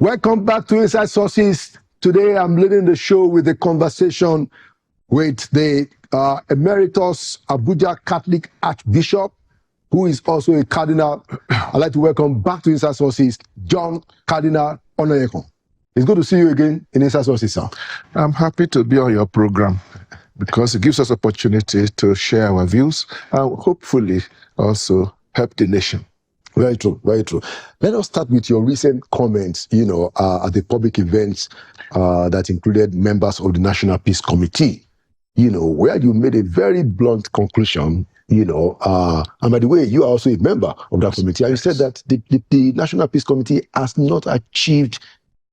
Welcome back to Inside Sources. Today I'm leading the show with a conversation with the Emeritus Abuja Catholic Archbishop, who is also a Cardinal. I'd like to welcome back to Inside Sources, John Cardinal Onaiyekan. It's good to see you again in Inside Sources, sir. I'm happy to be on your program because it gives us opportunity to share our views and hopefully also help the nation. Very true, very true. Let us start with your recent comments, at the public events that included members of the National Peace Committee, where you made a very blunt conclusion, and by the way, you are also a member of that committee. And you said that the National Peace Committee has not achieved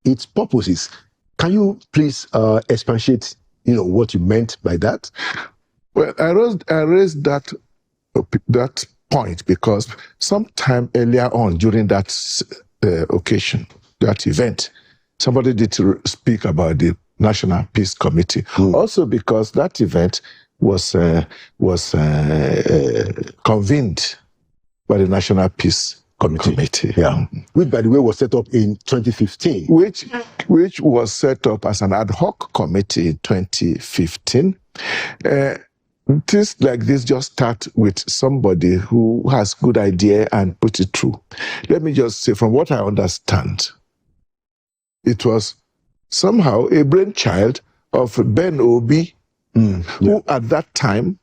its purposes. Can you please expatiate, what you meant by that? Well, I raised that point because sometime earlier on during that occasion, that event, somebody did speak about the National Peace Committee. Also because that event was convened by the National Peace Committee. Yeah. Which, by the way, was set up in 2015. Which was set up as an ad hoc committee in 2015. Things like this just start with somebody who has good idea and put it through. Let me just say, from what I understand, it was somehow a brainchild of Ben Obi, who at that time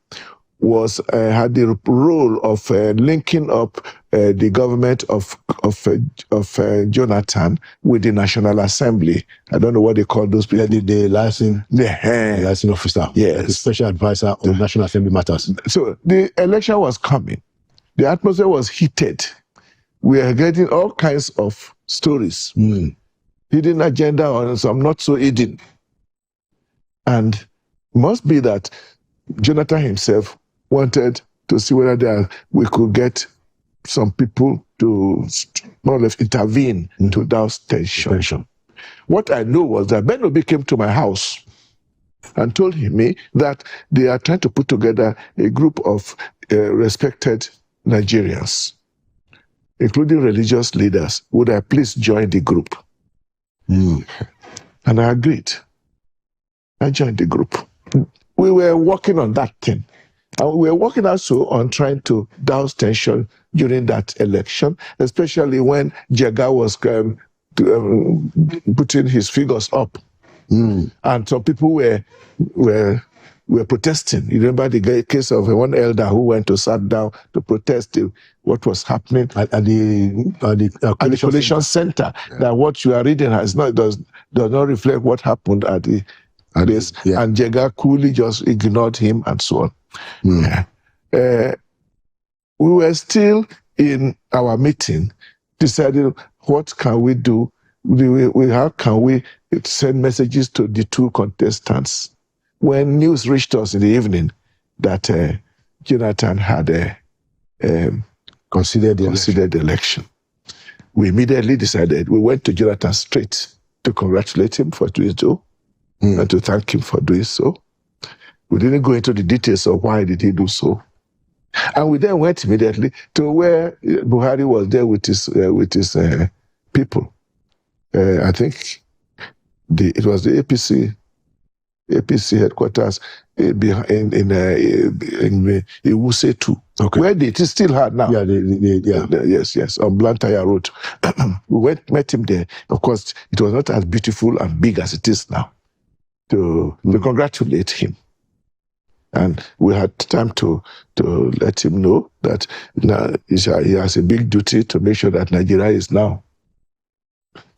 had the role of linking up the government of Jonathan with the National Assembly. I don't know what they call those people. The licensing officer. Yes. The special advisor on National Assembly matters. So the election was coming. The atmosphere was heated. We are getting all kinds of stories. Hidden agenda or some not so hidden. And must be that Jonathan himself wanted to see whether we could get some people to more or less intervene to douse tension. What I know was that Ben Obi came to my house and told me that they are trying to put together a group of respected Nigerians, including religious leaders. Would I please join the group? And I agreed. I joined the group. We were working on that thing. And we were working also on trying to douse tension during that election, especially when Jega was putting his figures up. And some people were protesting. You remember the case of one elder who went to sit down to protest what was happening at the collation center. Yeah. That what you are reading does not reflect what happened at the place. Yeah. And Jega coolly just ignored him and so on. We were still in our meeting deciding what can we do. How can we send messages to the two contestants? When news reached us in the evening that Jonathan had considered the election, we immediately decided. We went to Jonathan straight to congratulate him for doing so and to thank him for doing so. We didn't go into the details of why did he do so. And we then went immediately to where Buhari was there with his people. I think it was the APC headquarters in Wuse 2, where it is still hard now. Yes, on Blantyre Road. We met him there. Of course, it was not as beautiful and big as it is now. To congratulate him. And we had time to let him know that now he has a big duty to make sure that Nigeria is now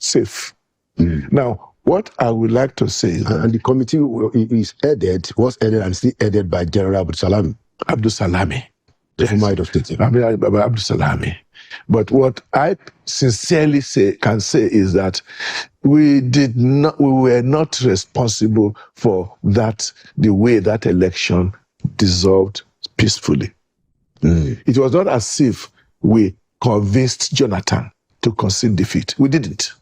safe. Now, what I would like to say is that... And the committee was headed and still headed by General Abdul Salami. The former head of state. Abdul Salami. But what I sincerely can say is that we were not responsible for the way that election dissolved peacefully. It was not as if we convinced Jonathan to concede defeat. We didn't.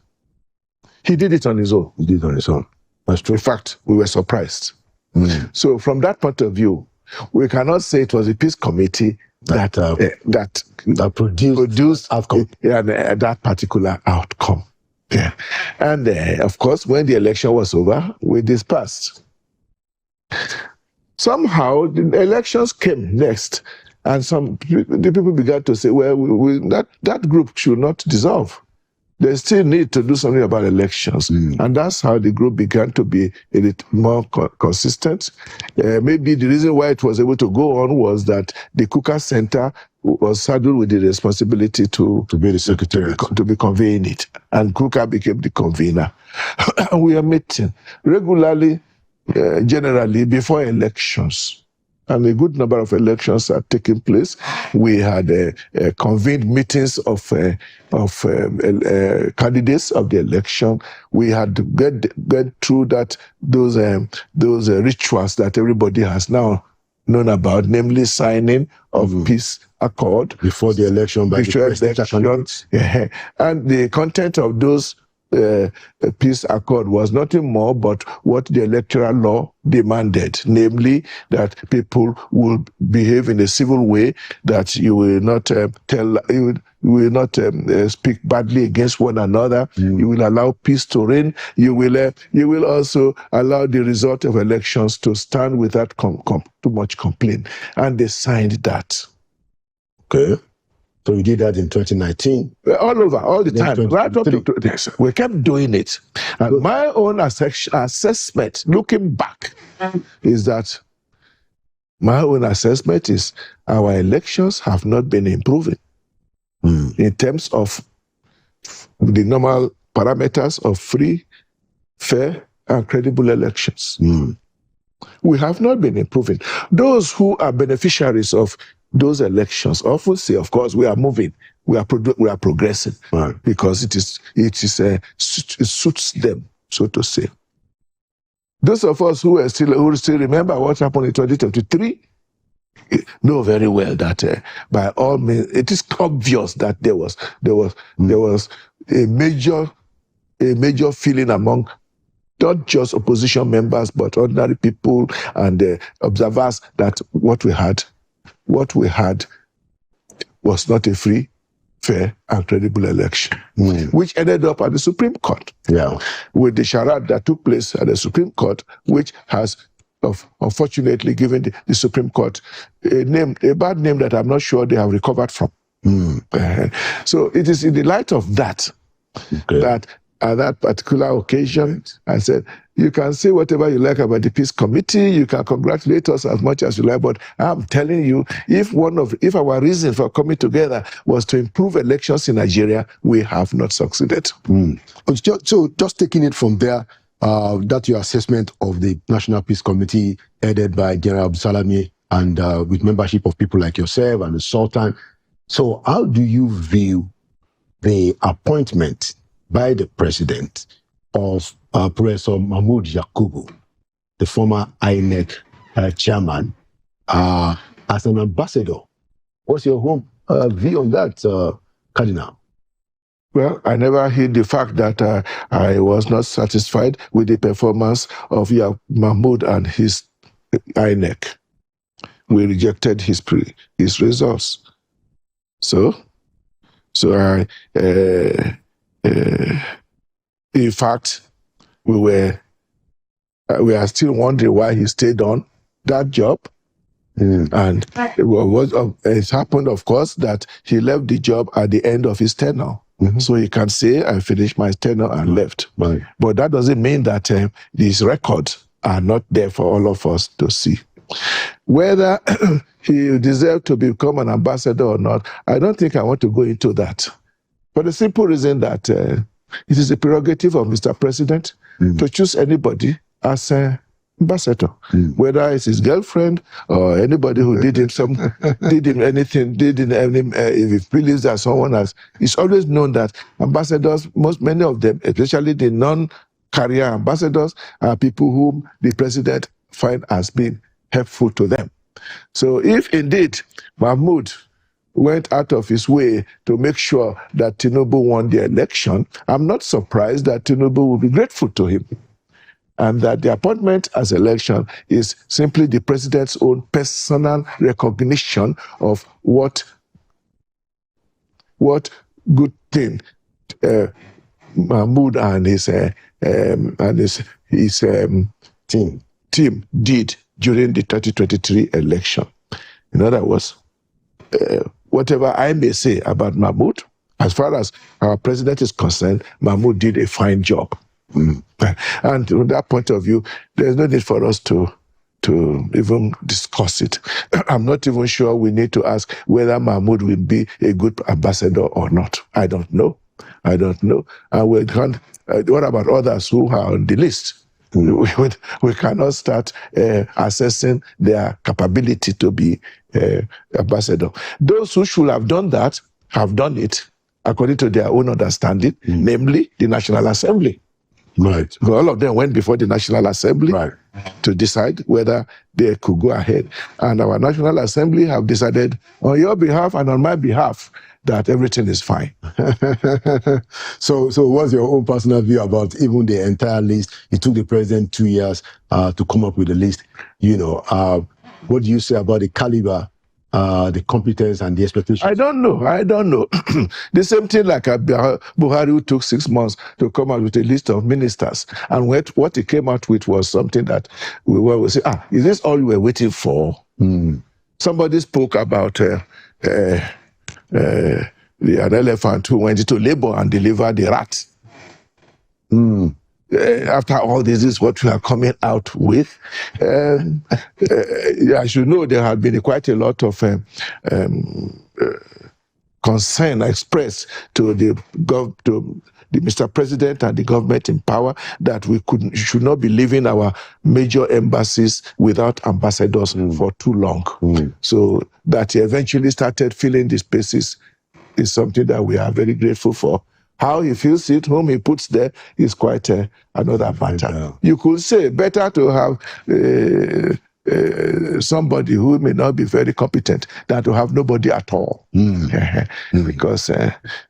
He did it on his own. He did it on his own. That's true. In fact, we were surprised. So from that point of view, we cannot say it was a peace committee that produced outcome. That particular outcome. Yeah. And of course, when the election was over, we dispersed. Somehow, the elections came next, and the people began to say, well, that group should not dissolve. They still need to do something about elections. And that's how the group began to be a little more consistent. Maybe the reason why it was able to go on was that the Kuka Center was saddled with the responsibility to be the secretary, to be convening it. And Kuka became the convener. And we are meeting regularly, generally, before elections. And a good number of elections are taking place. We had convened meetings of candidates of the election. We had to get through those rituals that everybody has now known about, namely signing of peace accord before the election by the presidential candidates. Yeah. And the content of those peace accord was nothing more but what the electoral law demanded, namely that people will behave in a civil way, that you will not speak badly against one another. You will allow peace to reign. You will also allow the result of elections to stand without too much complaint. And they signed that. Okay. So we did that in 2019. All over, all the time, right up to this. We kept doing it. And my own assessment, looking back, is that our elections have not been improving in terms of the normal parameters of free, fair, and credible elections. We have not been improving. Those who are beneficiaries of those elections often say, of course, we are moving, we are progressing, because it suits them, so to say. Those of us who still remember what happened in 2023 know very well that by all means, it is obvious that there was a major feeling among not just opposition members, but ordinary people and observers that what we had was not a free, fair, and credible election, which ended up at the Supreme Court. With the charade that took place at the Supreme Court, which has unfortunately given the Supreme Court a bad name that I'm not sure they have recovered from. So it is in the light of that that at that particular occasion, I said, you can say whatever you like about the Peace Committee, you can congratulate us as much as you like, but I'm telling you, if our reason for coming together was to improve elections in Nigeria, we have not succeeded. So just taking it from there, that's your assessment of the National Peace Committee headed by General Abdulsalami and with membership of people like yourself and the Sultan. So how do you view the appointment by the president of Professor Mahmood Yakubu, the former INEC chairman, as an ambassador? What's your home view on that, Cardinal? Well, I never hid the fact that I was not satisfied with the performance of Mahmood and his INEC. We rejected his results. So I, in fact, we are still wondering why he stayed on that job. And it happened, of course, that he left the job at the end of his tenure. So he can say, I finished my tenure and left. But that doesn't mean that these records are not there for all of us to see. Whether he deserved to become an ambassador or not, I don't think I want to go into that. For the simple reason that it is a prerogative of Mr. President to choose anybody as an ambassador, whether it's his girlfriend or anybody who if he believes that someone else. It's always known that ambassadors, many of them, especially the non-career ambassadors, are people whom the president finds as being helpful to them. So if indeed Mahmood went out of his way to make sure that Tinubu won the election, I'm not surprised that Tinubu will be grateful to him. And that the appointment as election is simply the president's own personal recognition of what good thing Mahmood and his team did during the 2023 election. In other words, whatever I may say about Mahmood, as far as our president is concerned, Mahmood did a fine job. And from that point of view, there's no need for us to even discuss it. I'm not even sure we need to ask whether Mahmood will be a good ambassador or not. I don't know. And we can't, what about others who are on the list? We cannot start assessing their capability to be ambassador. Those who should have done that have done it according to their own understanding, namely the National Assembly. Right. So all of them went before the National Assembly to decide whether they could go ahead. And our National Assembly have decided on your behalf and on my behalf that everything is fine. So what's your own personal view about even the entire list? It took the president 2 years to come up with the list. What do you say about the caliber, the competence and the expectations? I don't know. The same thing like Buhari, who took 6 months to come out with a list of ministers. And what he came out with was something that we will say, is this all we were waiting for? Somebody spoke about an elephant who went into labor and delivered the rat. After all this is what we are coming out with. As you know, there had been quite a lot of concern expressed to the Mr. President and the government in power that we should not be leaving our major embassies without ambassadors for too long. So that he eventually started filling the spaces is something that we are very grateful for. How he feels it, whom he puts there, is quite another matter. You could say better to have somebody who may not be very competent than to have nobody at all. Because,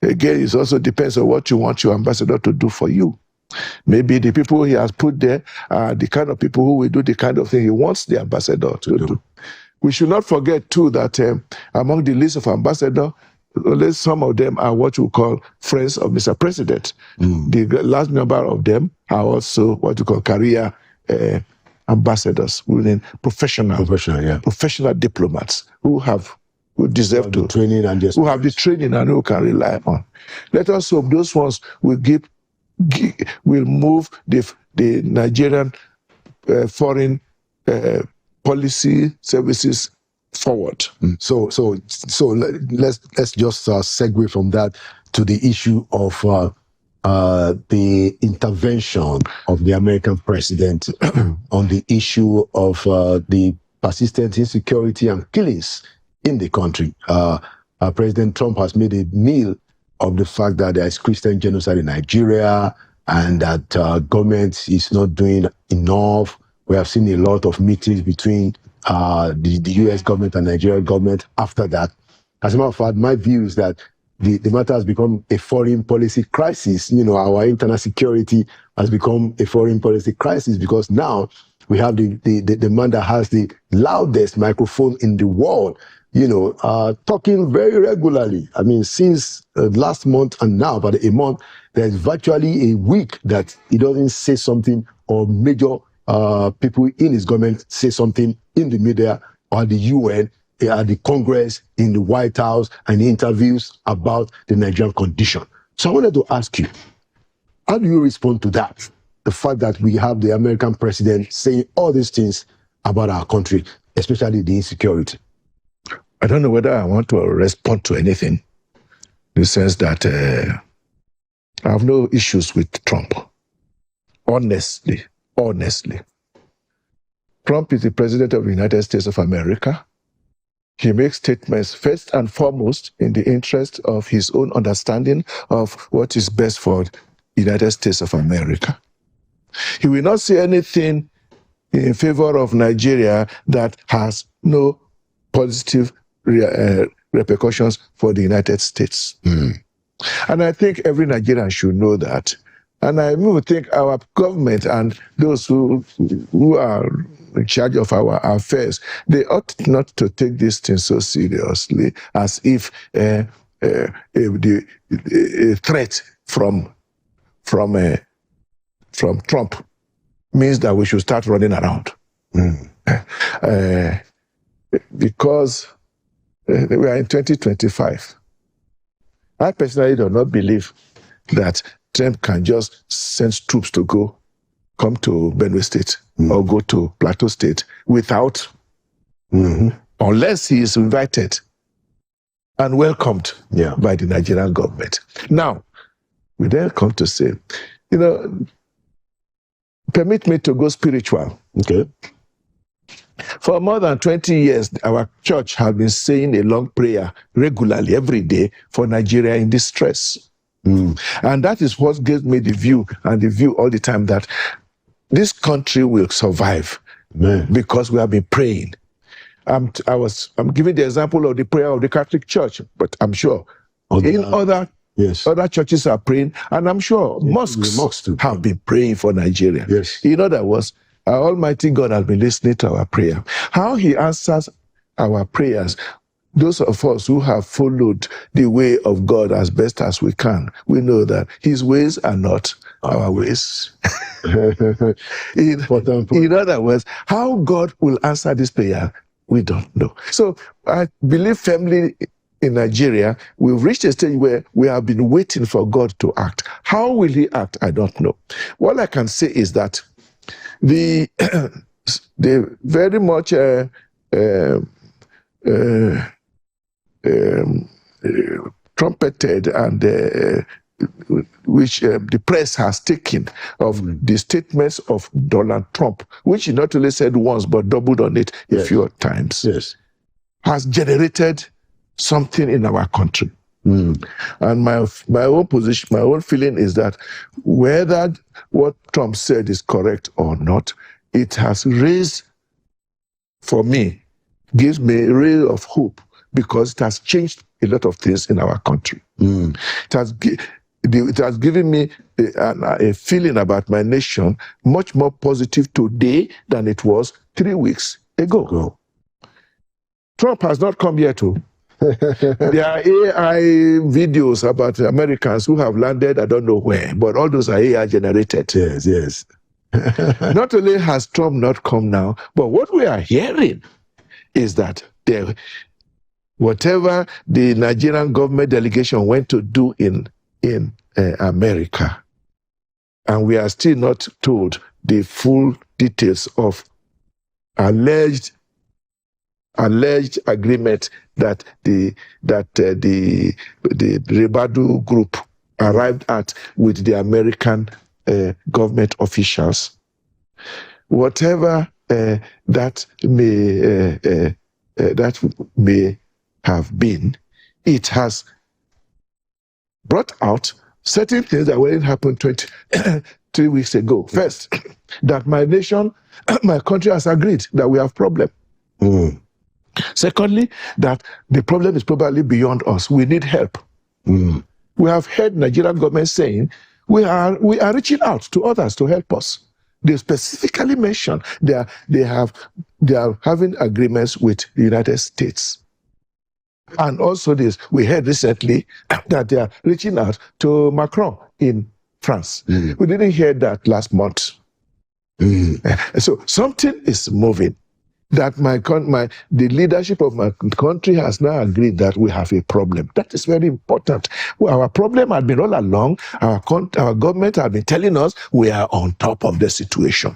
again, it also depends on what you want your ambassador to do for you. Maybe the people he has put there are the kind of people who will do the kind of thing he wants the ambassador to do. We should not forget, too, that among the list of ambassadors, some of them are what we call friends of Mr. President. The last number of them are also what we call career ambassadors, professional diplomats who deserve to training and who have the training and who can rely on. Let us hope those ones will move the Nigerian foreign policy services forward. So let's just segue from that to the issue of the intervention of the American president on the issue of the persistent insecurity and killings in the country. President Trump has made a meal of the fact that there is Christian genocide in Nigeria and that government is not doing enough. We have seen a lot of meetings between the U.S. government and Nigerian government after that. As a matter of fact, my view is that the matter has become a foreign policy crisis. Our internal security has become a foreign policy crisis because now we have the man that has the loudest microphone in the world, talking very regularly. I mean, since last month and now, about a month, there's virtually a week that he doesn't say something or major people in his government say something in the media or the UN, at the Congress, in the White House, and interviews about the Nigerian condition. So I wanted to ask you, how do you respond to that? The fact that we have the American president saying all these things about our country, especially the insecurity. I don't know whether I want to respond to anything in the sense that I have no issues with Trump. Honestly. Trump is the president of the United States of America. He makes statements first and foremost in the interest of his own understanding of what is best for the United States of America. He will not say anything in favor of Nigeria that has no positive repercussions for the United States. And I think every Nigerian should know that. And I would think our government and those who are in charge of our affairs, they ought not to take this thing so seriously as if a threat from from Trump means that we should start running around. Because we are in 2025. I personally do not believe that Trump can just send troops to come to Benue State or go to Plateau State without, unless he is invited and welcomed by the Nigerian government. Now, we then come to say, permit me to go spiritual. Okay. For more than 20 years, our church has been saying a long prayer regularly every day for Nigeria in distress. And that is what gives me the view all the time that this country will survive because we have been praying. I'm giving the example of the prayer of the Catholic Church, but I'm sure other churches are praying, and I'm sure mosques have been praying for Nigeria. Yes. In other words, our Almighty God has been listening to our prayer. How he answers our prayers, those of us who have followed the way of God as best as we can, we know that his ways are not our ways. In other words, how God will answer this prayer, we don't know. So I believe firmly in Nigeria, we've reached a stage where we have been waiting for God to act. How will he act? I don't know. What I can say is that the very much trumpeted and which the press has taken of the statements of Donald Trump, which he not only said once but doubled on it a few times, has generated something in our country. And my own position, my own feeling is that whether what Trump said is correct or not, it has raised, for me, gives me a ray of hope because it has changed a lot of things in our country. It has given me a feeling about my nation much more positive today than it was 3 weeks ago. Trump has not come here to. There are AI videos about Americans who have landed, I don't know where, but all those are AI generated. Yes. Not only has Trump not come now, but what we are hearing is that whatever the Nigerian government delegation went to do in America, and we are still not told the full details of alleged agreement that the Rebadu group arrived at with the American government officials. Whatever that may have been, it has brought out certain things that weren't happened 3 weeks ago. First, that my nation, my country has agreed that we have problem. Secondly, that the problem is probably beyond us. We need help. We have heard Nigerian government saying we are reaching out to others to help us. They specifically mention they are having agreements with the United States. And also this, we heard recently that they are reaching out to Macron in France. We didn't hear that last month. So something is moving. That the leadership of my country has now agreed that we have a problem. That is very important. Well, our problem had been all along. Our government had been telling us we are on top of the situation.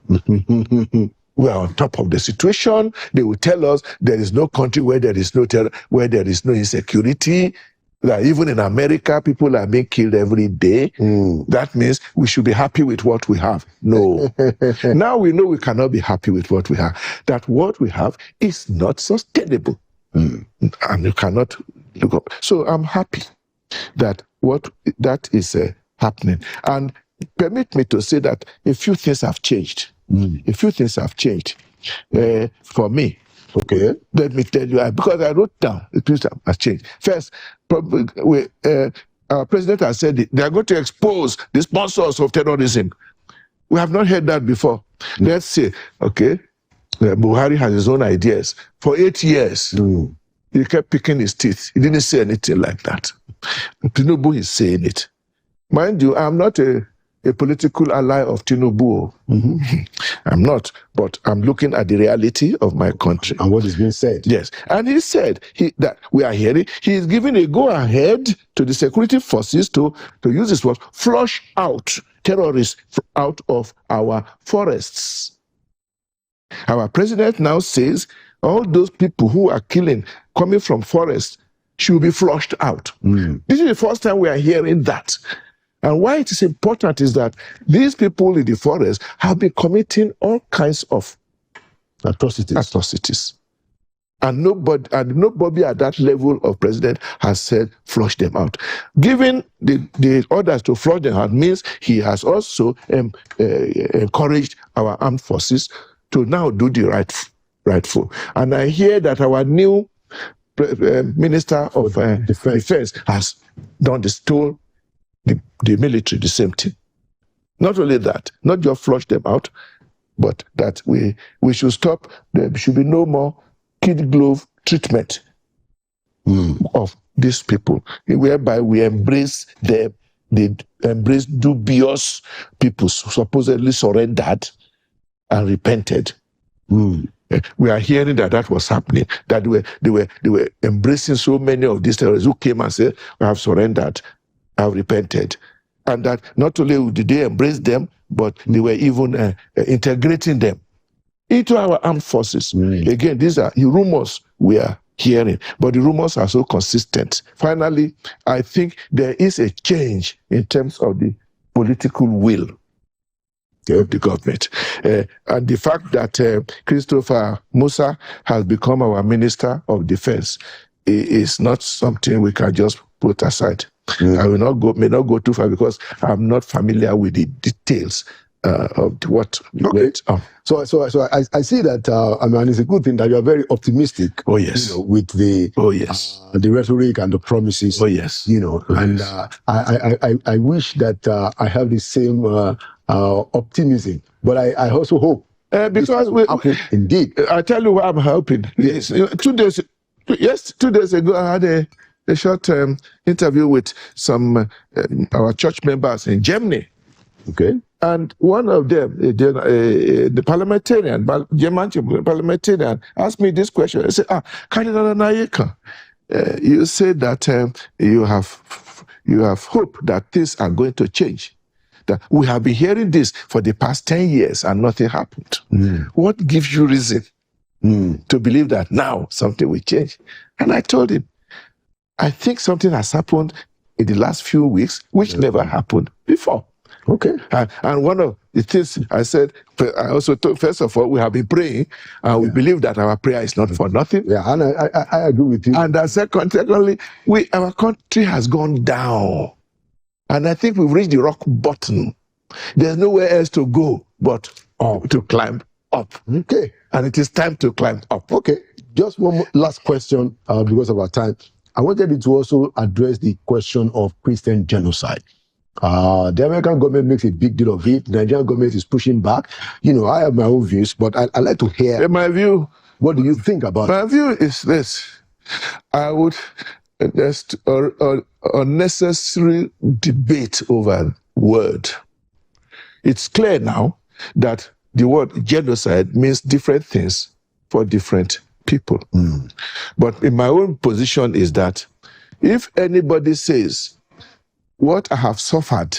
We are on top of the situation. They will tell us there is no country where there is no terror, where there is no insecurity. That even in America, people are being killed every day. That means we should be happy with what we have. No. Now we know we cannot be happy with what we have. That what we have is not sustainable. And you cannot look up. So I'm happy that that is happening. And permit me to say that a few things have changed. A few things have changed for me. Okay. Let me tell you, because I wrote down, the things have changed. First, our president has said they are going to expose the sponsors of terrorism. We have not heard that before. Let's say, okay, Buhari has his own ideas. For 8 years, he kept picking his teeth. He didn't say anything like that. Tinubu is saying it. Mind you, I'm not a political ally of Tinubu. I'm not, but I'm looking at the reality of my country. And what is being said. Yes. And he said that we are hearing, he is giving a go-ahead to the security forces to use this word, flush out terrorists out of our forests. Our president now says all those people who are killing, coming from forests, should be flushed out. This is the first time we are hearing that. And why it is important is that these people in the forest have been committing all kinds of atrocities. And nobody at that level of president has said flush them out. Giving the orders to flush them out means he has also encouraged our armed forces to now do the rightful. And I hear that our new Minister of Defense has done this, told the military the same thing. Not only that, not just flush them out, but that we should stop. There should be no more kid glove treatment of these people, whereby we embrace them. They embrace dubious people supposedly surrendered and repented. We are hearing that was happening, that they were embracing so many of these terrorists who came and said, "I have surrendered, I have repented." And that not only did they embrace them, but they were even integrating them into our armed forces. Again, these are the rumors we are hearing, but the rumors are so consistent. Finally, I think there is a change in terms of the political will of the government. And the fact that Christopher Musa has become our Minister of Defense is not something we can just put aside. I may not go too far because I'm not familiar with the details of what went on. So I see that, I mean, it's a good thing that you are very optimistic. Oh, yes. With the the rhetoric and the promises. Oh, yes. And I wish that I have the same optimism, but I also hope because indeed. I tell you what I'm hoping. Yes. 2 days ago, I had a short interview with some our church members in Germany. Okay. And one of them, the parliamentarian, German parliamentarian, asked me this question. I said, Cardinal Onaiyekan, you said that you have hope that things are going to change. That we have been hearing this for the past 10 years and nothing happened. What gives you reason to believe that now something will change? And I told him, I think something has happened in the last few weeks which never happened before. Okay. And one of the things I said, I also told, first of all, we have been praying, and we believe that our prayer is not for nothing. Yeah, and I agree with you. And secondly, our country has gone down. And I think we've reached the rock bottom. There's nowhere else to go but to climb up. Okay. And it is time to climb up. Okay. Just one last question because of our time. I wanted you to also address the question of Christian genocide. The American government makes a big deal of it. The Nigerian government is pushing back. I have my own views, but I'd like to hear my view. What do you think about it? My view is this. I would just unnecessary debate over word. It's clear now that the word genocide means different things for different people. But in my own position is that if anybody says what I have suffered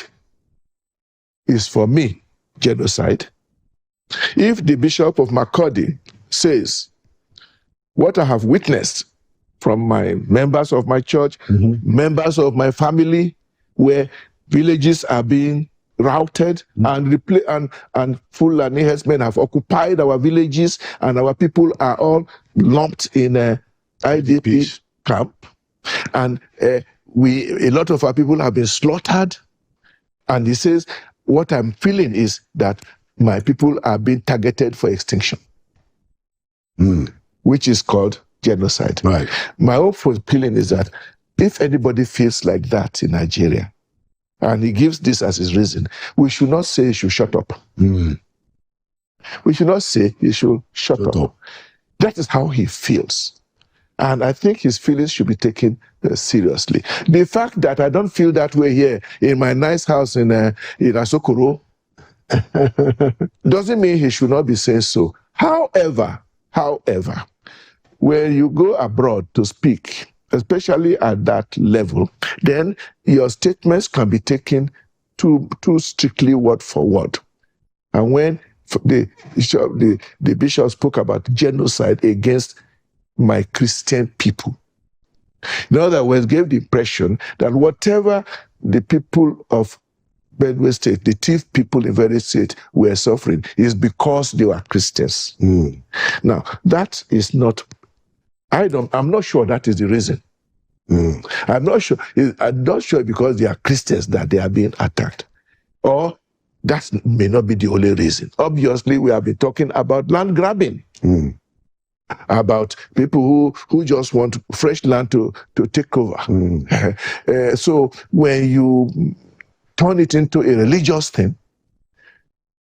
is for me genocide, if the Bishop of Makurdi says what I have witnessed from my members of my church, members of my family, where villages are being routed and Fulani herdsmen have occupied our villages and our people are all lumped in a IDP camp, and a lot of our people have been slaughtered. And he says, what I'm feeling is that my people are being targeted for extinction, which is called genocide. Right. My own feeling is that if anybody feels like that in Nigeria, and he gives this as his reason, we should not say he should shut up. We should not say he should shut up. That is how he feels. And I think his feelings should be taken seriously. The fact that I don't feel that way here in my nice house in Asokoro doesn't mean he should not be saying so. However, when you go abroad to speak, especially at that level, then your statements can be taken too strictly word for word. And when the bishop spoke about genocide against my Christian people, in other words, gave the impression that whatever the people of Benue State, the thief people in Benue State were suffering is because they were Christians. Now, that is not, I'm not sure that is the reason. I'm not sure because they are Christians that they are being attacked. Or that may not be the only reason. Obviously, we have been talking about land grabbing. About people who just want fresh land to take over. So when you turn it into a religious thing,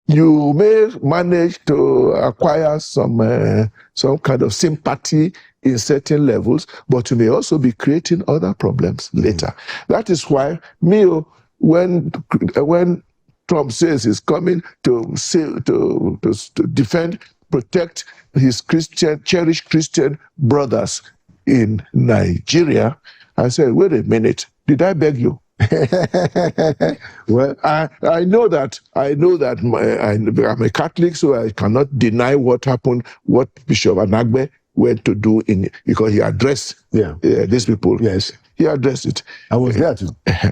you may manage to acquire some kind of sympathy in certain levels, but you may also be creating other problems later. That is why when Trump says he's coming to defend, protect his cherished Christian brothers in Nigeria, I said, wait a minute, did I beg you? Well, I know that I'm a Catholic, so I cannot deny what happened, what Bishop Anagbe went to do because he addressed these people. Yes, he addressed it. I was there too.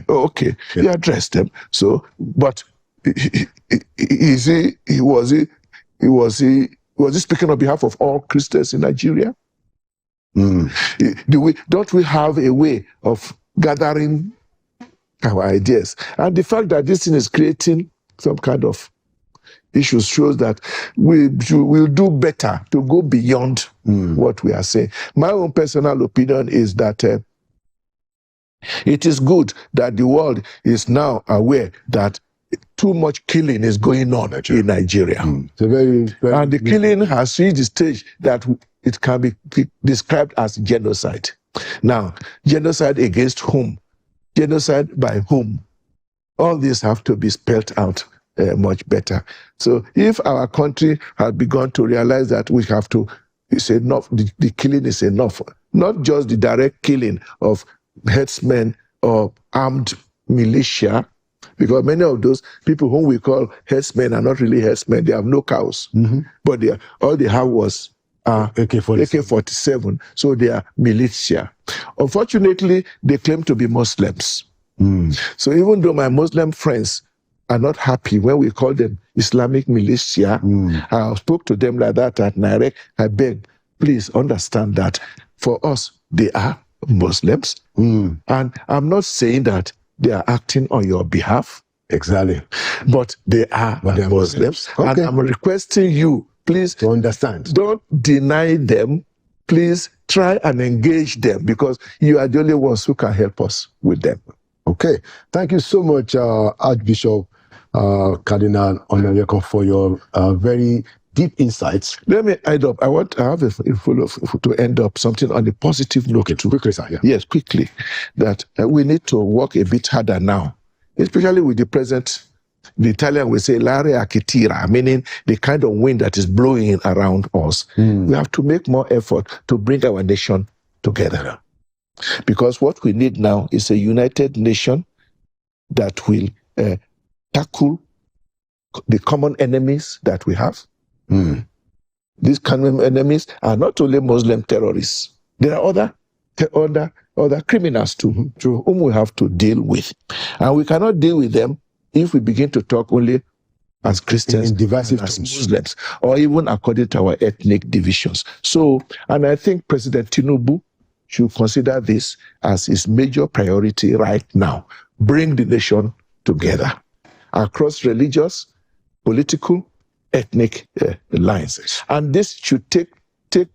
Okay, yeah. He addressed them. So, but was he speaking on behalf of all Christians in Nigeria? Don't we have a way of gathering our ideas? And the fact that this thing is creating some kind of issues shows that we'll do better to go beyond what we are saying. My own personal opinion is that it is good that the world is now aware that too much killing is going on in Nigeria. So very, and the killing has reached the stage that it can be described as genocide. Now, genocide against whom? Genocide by whom? All these have to be spelled out much better. So if our country had begun to realize that we have to, it's enough, the killing is enough, not just the direct killing of herdsmen or armed militia, because many of those people whom we call herdsmen are not really herdsmen. They have no cows, but all they have was AK-47. So they are militia. Unfortunately, they claim to be Muslims. So even though my Muslim friends are not happy when we call them Islamic militia, I spoke to them like that at Nairek. I beg, please understand that for us, they are Muslims. And I'm not saying that they are acting on your behalf. Exactly. But they are Muslims. Okay. And I'm requesting you, please, to understand. Don't deny them. Please try and engage them, because you are the only ones who can help us with them. Okay. Thank you so much, Archbishop Cardinal Onaiyekan, for your very deep insights. Let me end up. I have to end up something on a positive note. Okay, quickly, sir. Yeah. Yes, quickly. That we need to work a bit harder now, especially with the present. The Italian will say "l'aria che tira," meaning the kind of wind that is blowing around us. We have to make more effort to bring our nation together, because what we need now is a united nation that will tackle the common enemies that we have. These common enemies are not only Muslim terrorists. There are other criminals too, whom we have to deal with. And we cannot deal with them if we begin to talk only as Christians, in divisive as terms, Muslims, or even according to our ethnic divisions. So, and I think President Tinubu should consider this as his major priority right now. Bring the nation together across religious, political, ethnic lines. And this should take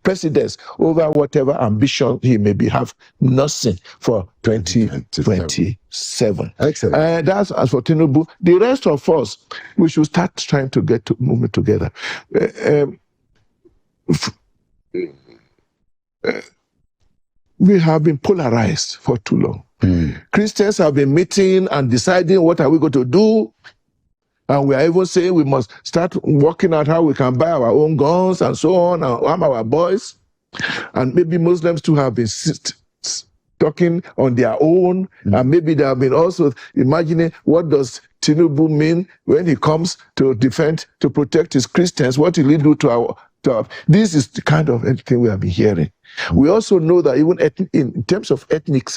precedence over whatever ambition he maybe have nursing for 2027. Excellent. That's as for Tinubu. The rest of us, we should start trying to get to movement together. we have been polarized for too long. Christians have been meeting and deciding what are we going to do. And we are even saying we must start working out how we can buy our own guns and so on, and arm our boys. And maybe Muslims too have been talking on their own. And maybe they have been also imagining, what does Tinubu mean when he comes to defend, to protect his Christians? What will he do to our... This is the kind of thing we have been hearing. We also know that even in terms of ethnic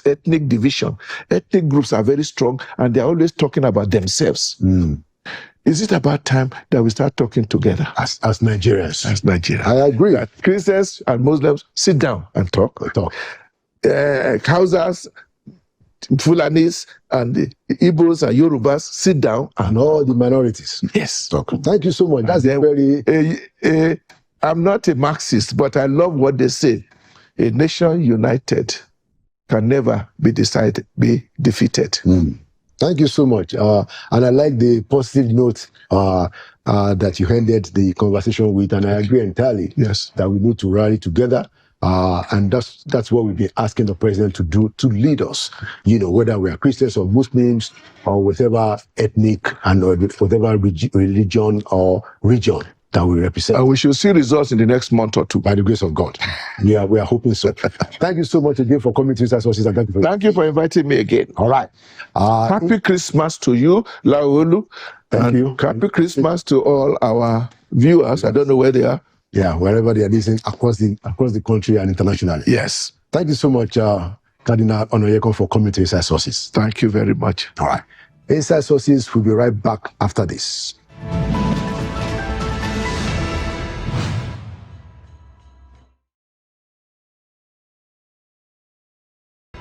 division, ethnic groups are very strong, and they're always talking about themselves. Is it about time that we start talking together as Nigerians? As Nigerians, I agree. That Christians and Muslims sit down and talk. Hausas, Fulanis, and the Igbos and Yorubas sit down, and all the minorities. Yes. Talk. Thank you so much. That's very. I'm not a Marxist, but I love what they say. A nation united can never be defeated. Thank you so much. And I like the positive note that you ended the conversation with, and I agree entirely. Yes. That we need to rally together. And that's what we've been asking the president to do, to lead us, whether we are Christians or Muslims or whatever ethnic and whatever religion or region that we represent. And we should see results in the next month or two. By the grace of God. We are hoping so. Thank you so much again for coming to Inside Sources. And thank you for inviting me again. All right. Happy Christmas to you, Laolu. Thank you. Happy Christmas to all our viewers. Yes. I don't know where they are. Yeah, wherever they are listening across the country and internationally. Yes. Thank you so much, Cardinal Onaiyekan, for coming to Inside Sources. Thank you very much. All right. Inside Sources will be right back after this.